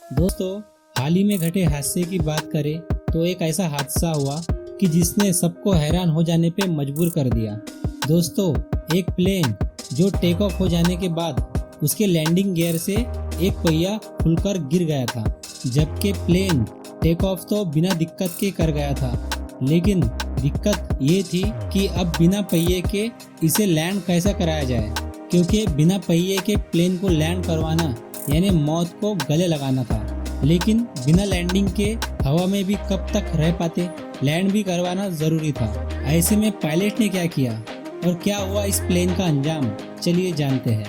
दोस्तों, हाल ही में घटे हादसे की बात करें तो एक ऐसा हादसा हुआ कि जिसने सबको हैरान हो जाने पे मजबूर कर दिया। दोस्तों, एक प्लेन जो टेक ऑफ हो जाने के बाद उसके लैंडिंग गियर से एक पहिया खुलकर गिर गया था, जबकि प्लेन टेक ऑफ तो बिना दिक्कत के कर गया था। लेकिन दिक्कत ये थी कि अब बिना पहिए के इसे लैंड कैसा कराया जाए, क्योंकि बिना पहिए के प्लेन को लैंड करवाना यानी मौत को गले लगाना था। लेकिन बिना लैंडिंग के हवा में भी कब तक रह पाते, लैंड भी करवाना जरूरी था। ऐसे में पायलट ने क्या किया और क्या हुआ इस प्लेन का अंजाम, चलिए जानते हैं।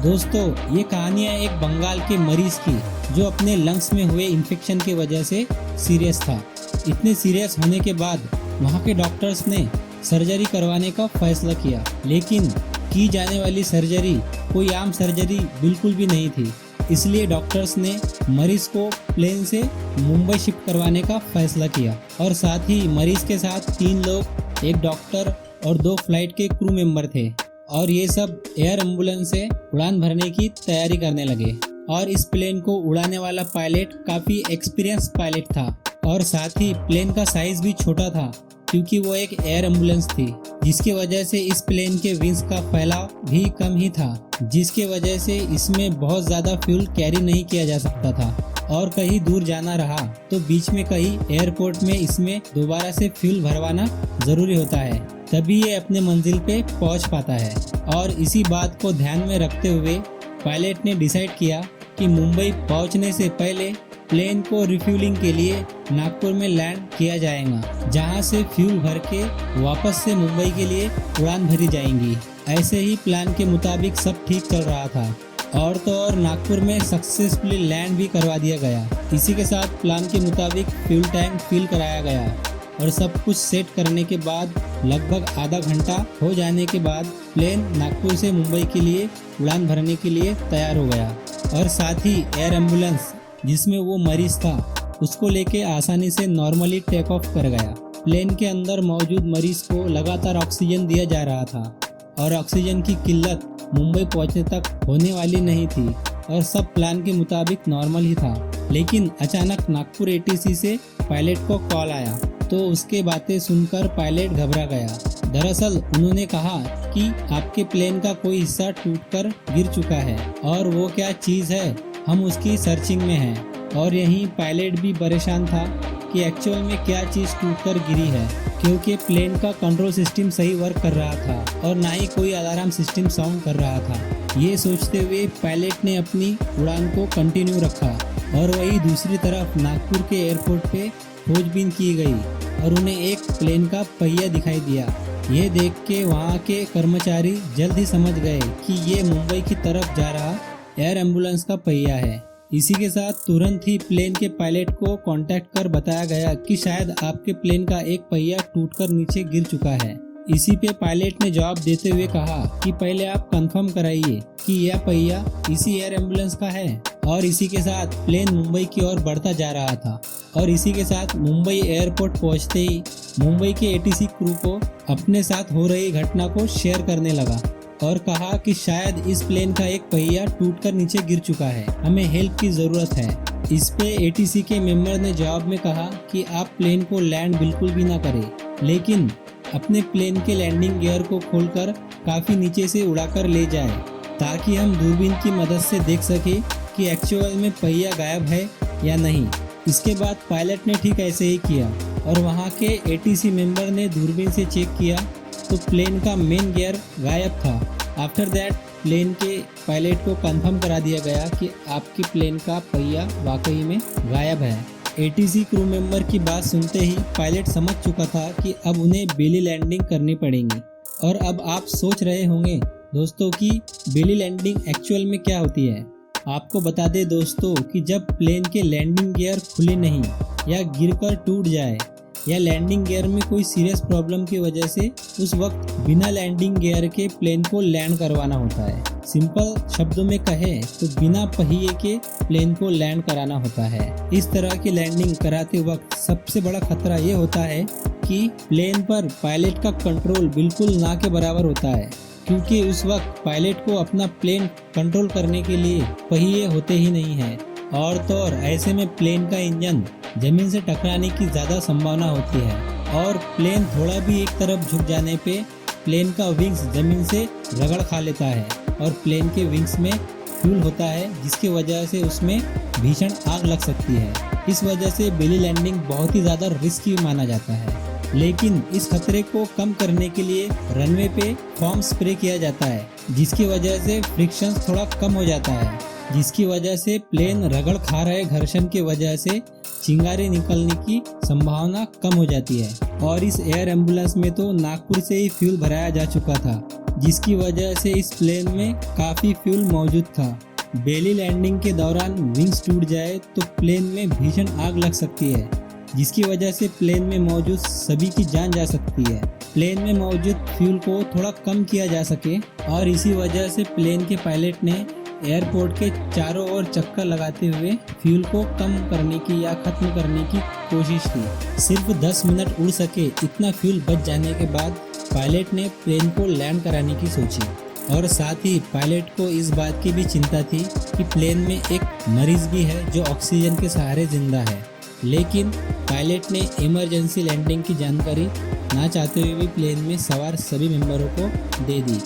दोस्तों, ये कहानी है एक बंगाल के मरीज की जो अपने लंग्स में हुए इन्फेक्शन की वजह से सीरियस था। इतने सीरियस होने के बाद वहाँ के डॉक्टर्स ने सर्जरी करवाने का फैसला किया, लेकिन की जाने वाली सर्जरी कोई आम सर्जरी बिल्कुल भी नहीं थी। इसलिए डॉक्टर्स ने मरीज को प्लेन से मुंबई शिफ्ट करवाने का फैसला किया और साथ ही मरीज के साथ 3 लोग, एक डॉक्टर और 2 फ्लाइट के क्रू मेंबर थे और ये सब एयर एम्बुलेंस से उड़ान भरने की तैयारी करने लगे। और इस प्लेन को उड़ाने वाला पायलट काफी एक्सपीरियंस पायलट था और साथ ही प्लेन का साइज भी छोटा था, क्योंकि वो एक एयर एम्बुलेंस थी, जिसकी वजह से इस प्लेन के विंग्स का फैलाव भी कम ही था, जिसकी वजह से इसमें बहुत ज़्यादा फ्यूल कैरी नहीं किया जा सकता था। और कहीं दूर जाना रहा तो बीच में कहीं एयरपोर्ट में इसमें दोबारा से फ्यूल भरवाना ज़रूरी होता है, तभी ये अपने मंजिल पे पहुंच पाता है। और इसी बात को ध्यान में रखते हुए पायलट ने डिसाइड किया कि मुंबई पहुंचने से पहले प्लेन को रिफ्यूलिंग के लिए नागपुर में लैंड किया जाएगा, जहां से फ्यूल भर के वापस से मुंबई के लिए उड़ान भरी जाएंगी। ऐसे ही प्लान के मुताबिक सब ठीक चल रहा था और तो और नागपुर में सक्सेसफुली लैंड भी करवा दिया गया। इसी के साथ प्लान के मुताबिक फ्यूल टैंक फिल कराया गया और सब कुछ सेट करने के बाद लगभग आधा घंटा हो जाने के बाद प्लेन नागपुर से मुंबई के लिए उड़ान भरने के लिए तैयार हो गया। और साथ ही एयर एम्बुलेंस जिसमें वो मरीज था उसको लेके आसानी से नॉर्मली टेक ऑफ कर गया। प्लेन के अंदर मौजूद मरीज को लगातार ऑक्सीजन दिया जा रहा था और ऑक्सीजन की किल्लत मुंबई पहुंचने तक होने वाली नहीं थी और सब प्लान के मुताबिक नॉर्मल ही था। लेकिन अचानक नागपुर एटीसी से पायलट को कॉल आया तो उसके बातें सुनकर पायलट घबरा गया। दरअसल उन्होंने कहा कि आपके प्लेन का कोई हिस्सा टूटकर गिर चुका है और वो क्या चीज़ है, हम उसकी सर्चिंग में हैं। और यहीं पायलट भी परेशान था कि एक्चुअल में क्या चीज़ टूटकर गिरी है, क्योंकि प्लेन का कंट्रोल सिस्टम सही वर्क कर रहा था और ना ही कोई अलार्म सिस्टम साउंड कर रहा था। ये सोचते हुए पायलट ने अपनी उड़ान को कंटिन्यू रखा और वहीं दूसरी तरफ नागपुर के एयरपोर्ट पे खोजबीन की गई और उन्हें एक प्लेन का पहिया दिखाई दिया। ये देख के वहाँ के कर्मचारी जल्द ही समझ गए कि ये मुंबई की तरफ जा रहा एयर एम्बुलेंस का पहिया है। इसी के साथ तुरंत ही प्लेन के पायलट को कांटेक्ट कर बताया गया कि शायद आपके प्लेन का एक पहिया टूटकर नीचे गिर चुका है। इसी पे पायलट ने जवाब देते हुए कहा कि पहले आप कंफर्म कराइए कि यह पहिया इसी एयर एम्बुलेंस का है। और इसी के साथ प्लेन मुंबई की ओर बढ़ता जा रहा था और इसी के साथ मुंबई एयरपोर्ट पहुंचते ही मुंबई के एटीसी क्रू को अपने साथ हो रही घटना को शेयर करने लगा और कहा कि शायद इस प्लेन का एक पहिया टूटकर नीचे गिर चुका है, हमें हेल्प की ज़रूरत है। इस पे एटीसी के मेंबर ने जवाब में कहा कि आप प्लेन को लैंड बिल्कुल भी ना करें, लेकिन अपने प्लेन के लैंडिंग गियर को खोलकर काफ़ी नीचे से उड़ाकर ले जाए, ताकि हम दूरबीन की मदद से देख सके कि एक्चुअल में पहिया गायब है या नहीं। इसके बाद पायलट ने ठीक ऐसे ही किया और वहाँ के एटीसी मेंबर ने दूरबीन से चेक किया तो प्लेन का मेन गियर गायब था। आफ्टर दैट प्लेन के पायलट को कंफर्म करा दिया गया कि आपकी प्लेन का पहिया वाकई में गायब है। एटीसी क्रू मेंबर की बात सुनते ही पायलट समझ चुका था कि अब उन्हें बेली लैंडिंग करनी पड़ेगी। और अब आप सोच रहे होंगे दोस्तों कि बेली लैंडिंग एक्चुअल में क्या होती है। आपको बता दें दोस्तों कि जब प्लेन के लैंडिंग गियर खुले नहीं या गिरकर टूट जाए या लैंडिंग गियर में कोई सीरियस प्रॉब्लम की वजह से उस वक्त बिना लैंडिंग गियर के प्लेन को लैंड करवाना होता है। सिंपल शब्दों में कहें तो बिना पहिए के प्लेन को लैंड कराना होता है। इस तरह की लैंडिंग कराते वक्त सबसे बड़ा खतरा ये होता है कि प्लेन पर पायलट का कंट्रोल बिल्कुल ना के बराबर होता है, क्योंकि उस वक्त पायलट को अपना प्लेन कंट्रोल करने के लिए पहिए होते ही नहीं है। और तो और ऐसे में प्लेन का इंजन जमीन से टकराने की ज़्यादा संभावना होती है और प्लेन थोड़ा भी एक तरफ झुक जाने पे प्लेन का विंग्स जमीन से रगड़ खा लेता है और प्लेन के विंग्स में फ्यूल होता है जिसकी वजह से उसमें भीषण आग लग सकती है। इस वजह से बेली लैंडिंग बहुत ही ज़्यादा रिस्की माना जाता है, लेकिन इस खतरे को कम करने के लिए रनवे पे फॉर्म स्प्रे किया जाता है जिसकी वजह से फ्रिक्शन थोड़ा कम हो जाता है, जिसकी वजह से प्लेन रगड़ खा रहे घर्षण की वजह से चिंगारी निकलने की संभावना कम हो जाती है। और इस एयर एम्बुलेंस में तो नागपुर से ही फ्यूल भराया जा चुका था जिसकी वजह से इस प्लेन में काफ़ी फ्यूल मौजूद था। बेली लैंडिंग के दौरान विंग्स टूट जाए तो प्लेन में भीषण आग लग सकती है जिसकी वजह से प्लेन में मौजूद सभी की जान जा सकती है। प्लेन में मौजूद फ्यूल को थोड़ा कम किया जा सके और इसी वजह से प्लेन के पायलट ने एयरपोर्ट के चारों ओर चक्कर लगाते हुए फ्यूल को कम करने की या खत्म करने की कोशिश की। सिर्फ 10 मिनट उड़ सके इतना फ्यूल बच जाने के बाद पायलट ने प्लेन को लैंड कराने की सोची और साथ ही पायलट को इस बात की भी चिंता थी कि प्लेन में एक मरीज भी है जो ऑक्सीजन के सहारे जिंदा है, लेकिन पायलट ने इमरजेंसी लैंडिंग की जानकारी ना चाहते हुए भी प्लेन में सवार सभी मेंबरों को दे दी।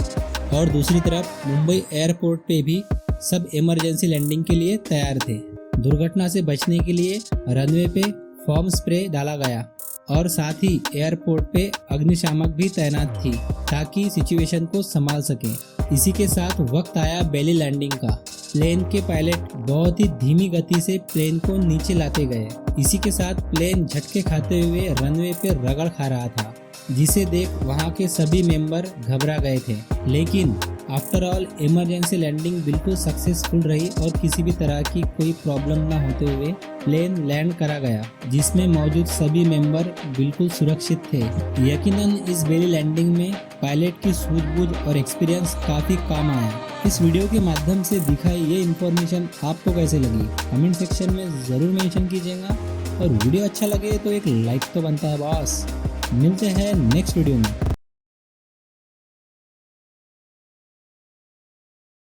और दूसरी तरफ मुंबई एयरपोर्ट पे भी सब इमरजेंसी लैंडिंग के लिए तैयार थे। दुर्घटना से बचने के लिए रनवे पे फॉर्म स्प्रे डाला गया और साथ ही एयरपोर्ट पे अग्निशामक भी तैनात थी ताकि सिचुएशन को संभाल सके। इसी के साथ वक्त आया बेली लैंडिंग का। प्लेन के पायलट बहुत ही धीमी गति से प्लेन को नीचे लाते गए। इसी के साथ प्लेन झटके खाते हुए रनवे पे रगड़ खा रहा था जिसे देख वहां के सभी मेंबर घबरा गए थे, लेकिन आफ्टर ऑल इमरजेंसी लैंडिंग बिल्कुल सक्सेसफुल रही और किसी भी तरह की कोई प्रॉब्लम ना होते हुए प्लेन लैंड करा गया जिसमें मौजूद सभी मेंबर बिल्कुल सुरक्षित थे। यकीनन इस बेली लैंडिंग में पायलट की सूझबूझ और एक्सपीरियंस काफ़ी काम आया। इस वीडियो के माध्यम से दिखाई ये इन्फॉर्मेशन आपको कैसे लगी कमेंट सेक्शन में ज़रूर मेंशन कीजिएगा और वीडियो अच्छा लगे तो एक लाइक तो बनता है बॉस। मिलते हैं नेक्स्ट वीडियो में।